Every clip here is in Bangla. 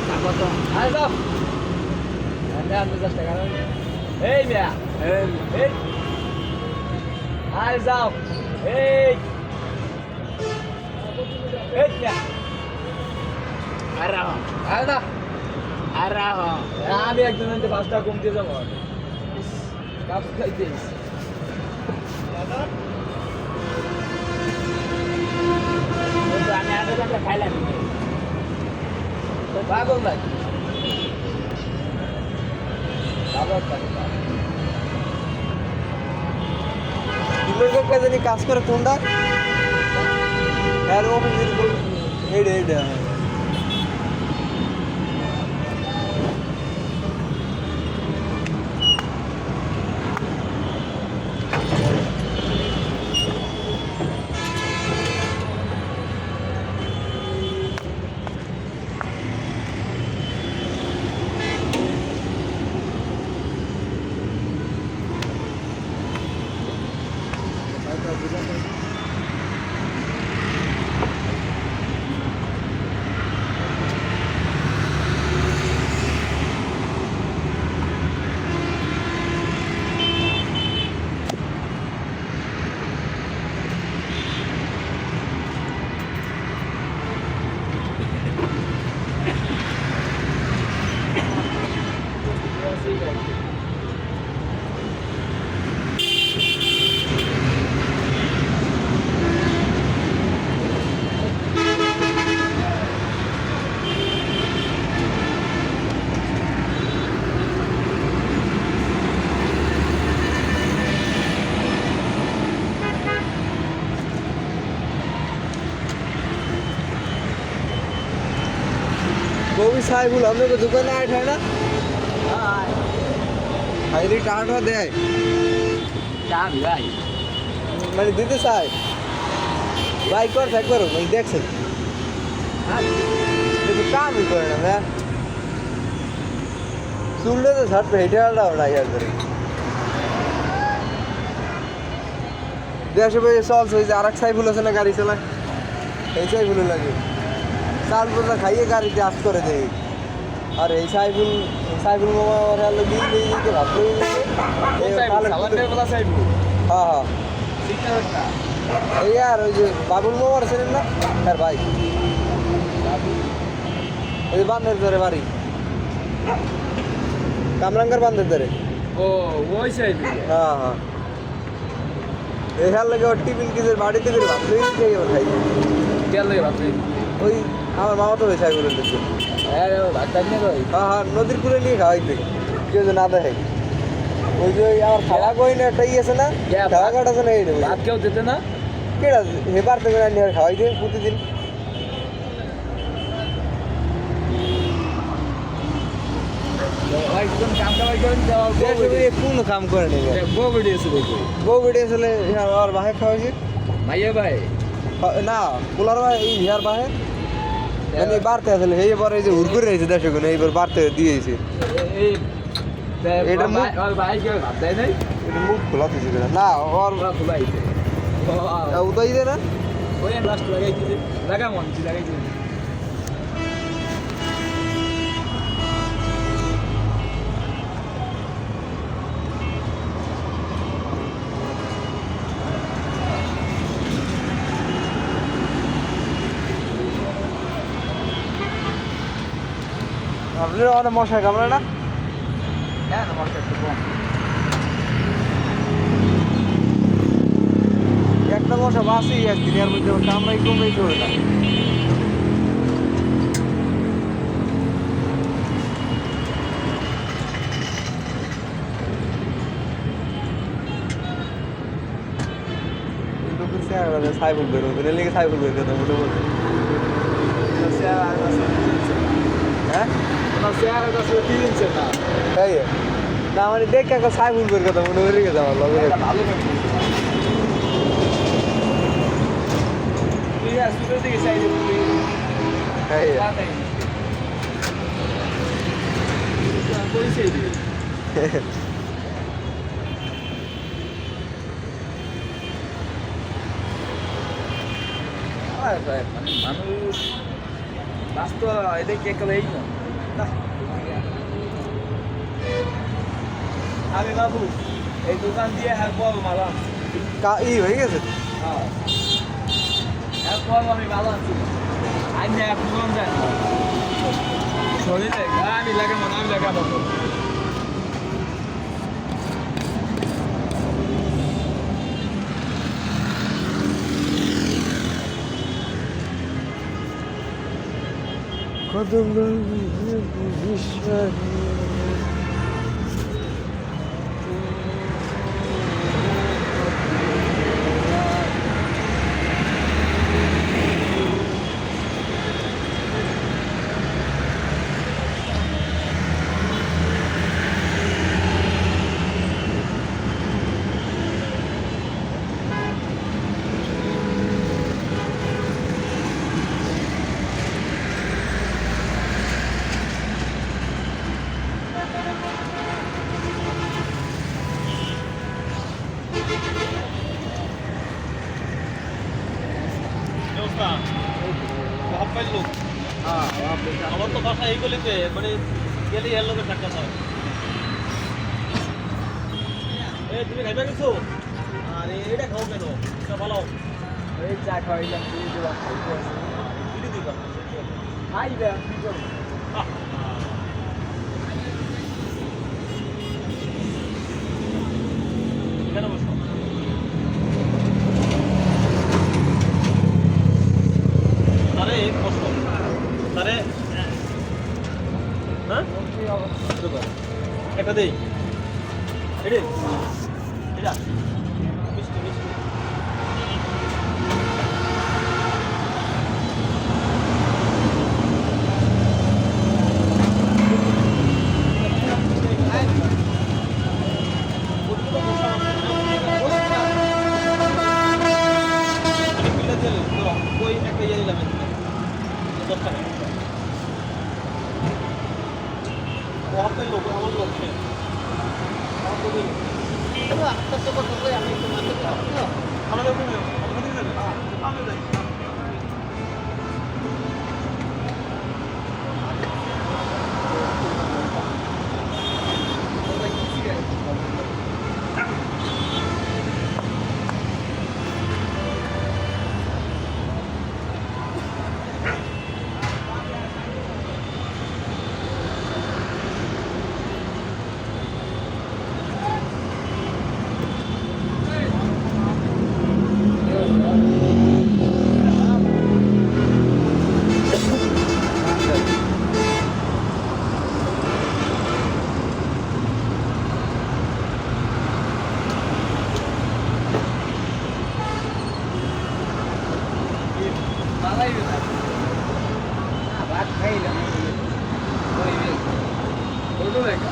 স্বাগতম। আরে যাও। এনে 50 টাকা। এই মিয়া। এই। আরে যাও। এই। এই মিয়া। আরে না। আরে আমি একজনের 5 টাকা কম দিয়ে যাবো। কাপ খাইতেছি। আমি আগে একটা খাইলাম পাগল নাকি জানি কাজ করে কোনটা এইটা वो भी साहिबुल हमने को दुकान आए थे ना हाईली टाट हो दे চা ভাই মানে দিতে চাই ভাই কর থাক করো মানে দেখছেন কিন্তু কামই করে না হ্যাঁ চুললে তো ছাড়বে হেঁটে আলাও না ইয়ার করে দেশে ভাই চলছে ওই যে আর এক সাইফুল আছে না গাড়ি চালায় এই সাইফুল লাগে চাল পোজা খাইয়ে গাড়িতে আস করে দেয় আর এই সাইফুল মামা ওরা হলো দিন দিয়ে দিতে ভাবতে হ্যাঁ এই আর ওই যে বাবুল মামার ছিলেন না তার ভাই ওই যে বান্ধের ধরে বাড়ি কামরাঙ্গার বান্ধের ধরে ও ওই সাইড হ্যাঁ হ্যাঁ এই হাল লাগে ওর টিফিন কিসের বাড়িতে করে ভাবতে খেয়ে খাই তেল লাগে ভাবতে ওই আমার মামা তো বেশাই বলে দিচ্ছে হ্যাঁ ভাত নিয়ে ভাই হ্যাঁ হ্যাঁ নদীর কুলে নিয়ে খাওয়াইতে কেউ যে না দেখে ওই যে আমার খাওয়া কই না একটা আছে না খাওয়া কাট আছে না এই ভাত কেউ দিতে না কেডা হেবার থেকে না নিয়ে খাওয়াইতে প্রতিদিন একজন কাম কামাই করেন কোন কাম করে নেবে বউ বেড়ে এসে দেখো বউ বেড়ে আসলে আর বাহে খাওয়াইছে মাইয়া ভাই না পোলার ভাই এই হিয়ার বাহে মানে বাড়তে আসলে এই এবার এই যে হুর করে রয়েছে দেশে গুলো এইবার বাড়তে দিয়েছে এই এটা ভাই কেউ ভাত দেয় নাই এটা মুখ খোলা দিয়েছে না ওর খোলাইছে উদয় দে না ওই লাস্ট লাগাইছি লাগা মন লাগাইছি আপনার অনেক মশা কামড়ে না হ্যাঁ মশা একটু কম একটা মশা বাসি একদিন এর মধ্যে কামড়াই কমেই চলে না সাইবুল বের হতো লেগে সাইবুল বের করতো মোটামুটি হ্যাঁ তাই না মানে দেখে একটা সাইবুল বের কথা মনে হয়ে গেছে আমার লগে ভালো মানুষ রাস্তা এদিকে একলাই না আমি বাবু এই দোকান দিয়ে হ্যাঁ বল মালা ই হয়ে গেছে হ্যাঁ হ্যাঁ বল আমি ভালো আছি আমি এখন কোন যাই শরীরে আমি লাগাবো না আমি লাগাবো কদম লোক হ্যাঁ আমার তো বাসা এই গলিতে মানে গেলে এর লোকের টাকা হয় এই তুমি খাইবে কিছু আরে এটা খাও কেন এটা ভালো এই চা খাইলাম দিয়ে দিলাম দিদি দিবা আইবে কি করব কেন বসো তারে কষ্ট তারে হ্যাঁ একটা দেই এটা এটা মিষ্টি মিষ্টি ওই একটা ইয়ে দিলাম 10 টাকা ও আপনার লোক আমার লোক সে আমাদের আমি যাই ভাত খাইলাম ছোট দেখা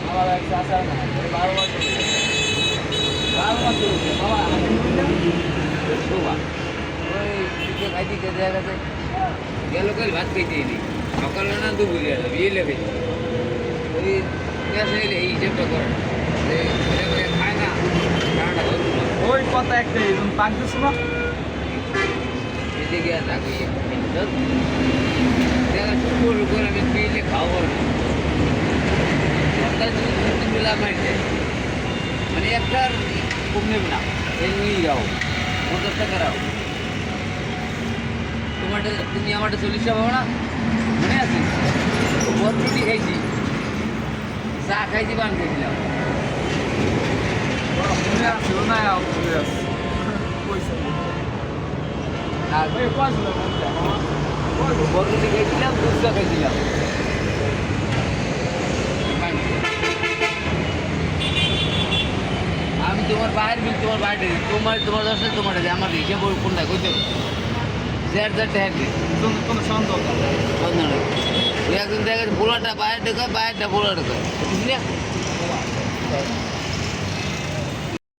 আমার এক চাচা না 12 বছর 12 বছর বাবা শোভা ওই দিকে খাইতে খেতে গেছে গেল কাল ভাত খাইতে নি সকালে না দুপুরে বিয়ে লেগে ওই এই হিসেবটা করেন খায় না ওই কথা একটা এরকম পাক দিস না এদিকে থাকি দেখা শুরু করে আমি পিলে খাওয়াবো না সকাল যদি বেলা মারছে মানে একটার কম নেবে না এই নিয়েই যাও 50 টাকা রাও তোমারটা তুমি আমারটা 40 টাকা পাবো না মনে আছে বরফুটি খাইছি চা খাইছি পান খাইছিলাম মনে আছে না আর বরফুটি খাইছিলাম দুধ চা খাইছিলাম আমি তোমার বাইরের বিল তোমার বাইরে তোমার দশটা তোমার আমার হিসাব কোনটা কইতে যার কোনো সন্দেহ নেই একদিন দেখা পোলাটা বাইরে ঢোকায় বাইরেটা পোলা ঢোকায় বুঝলি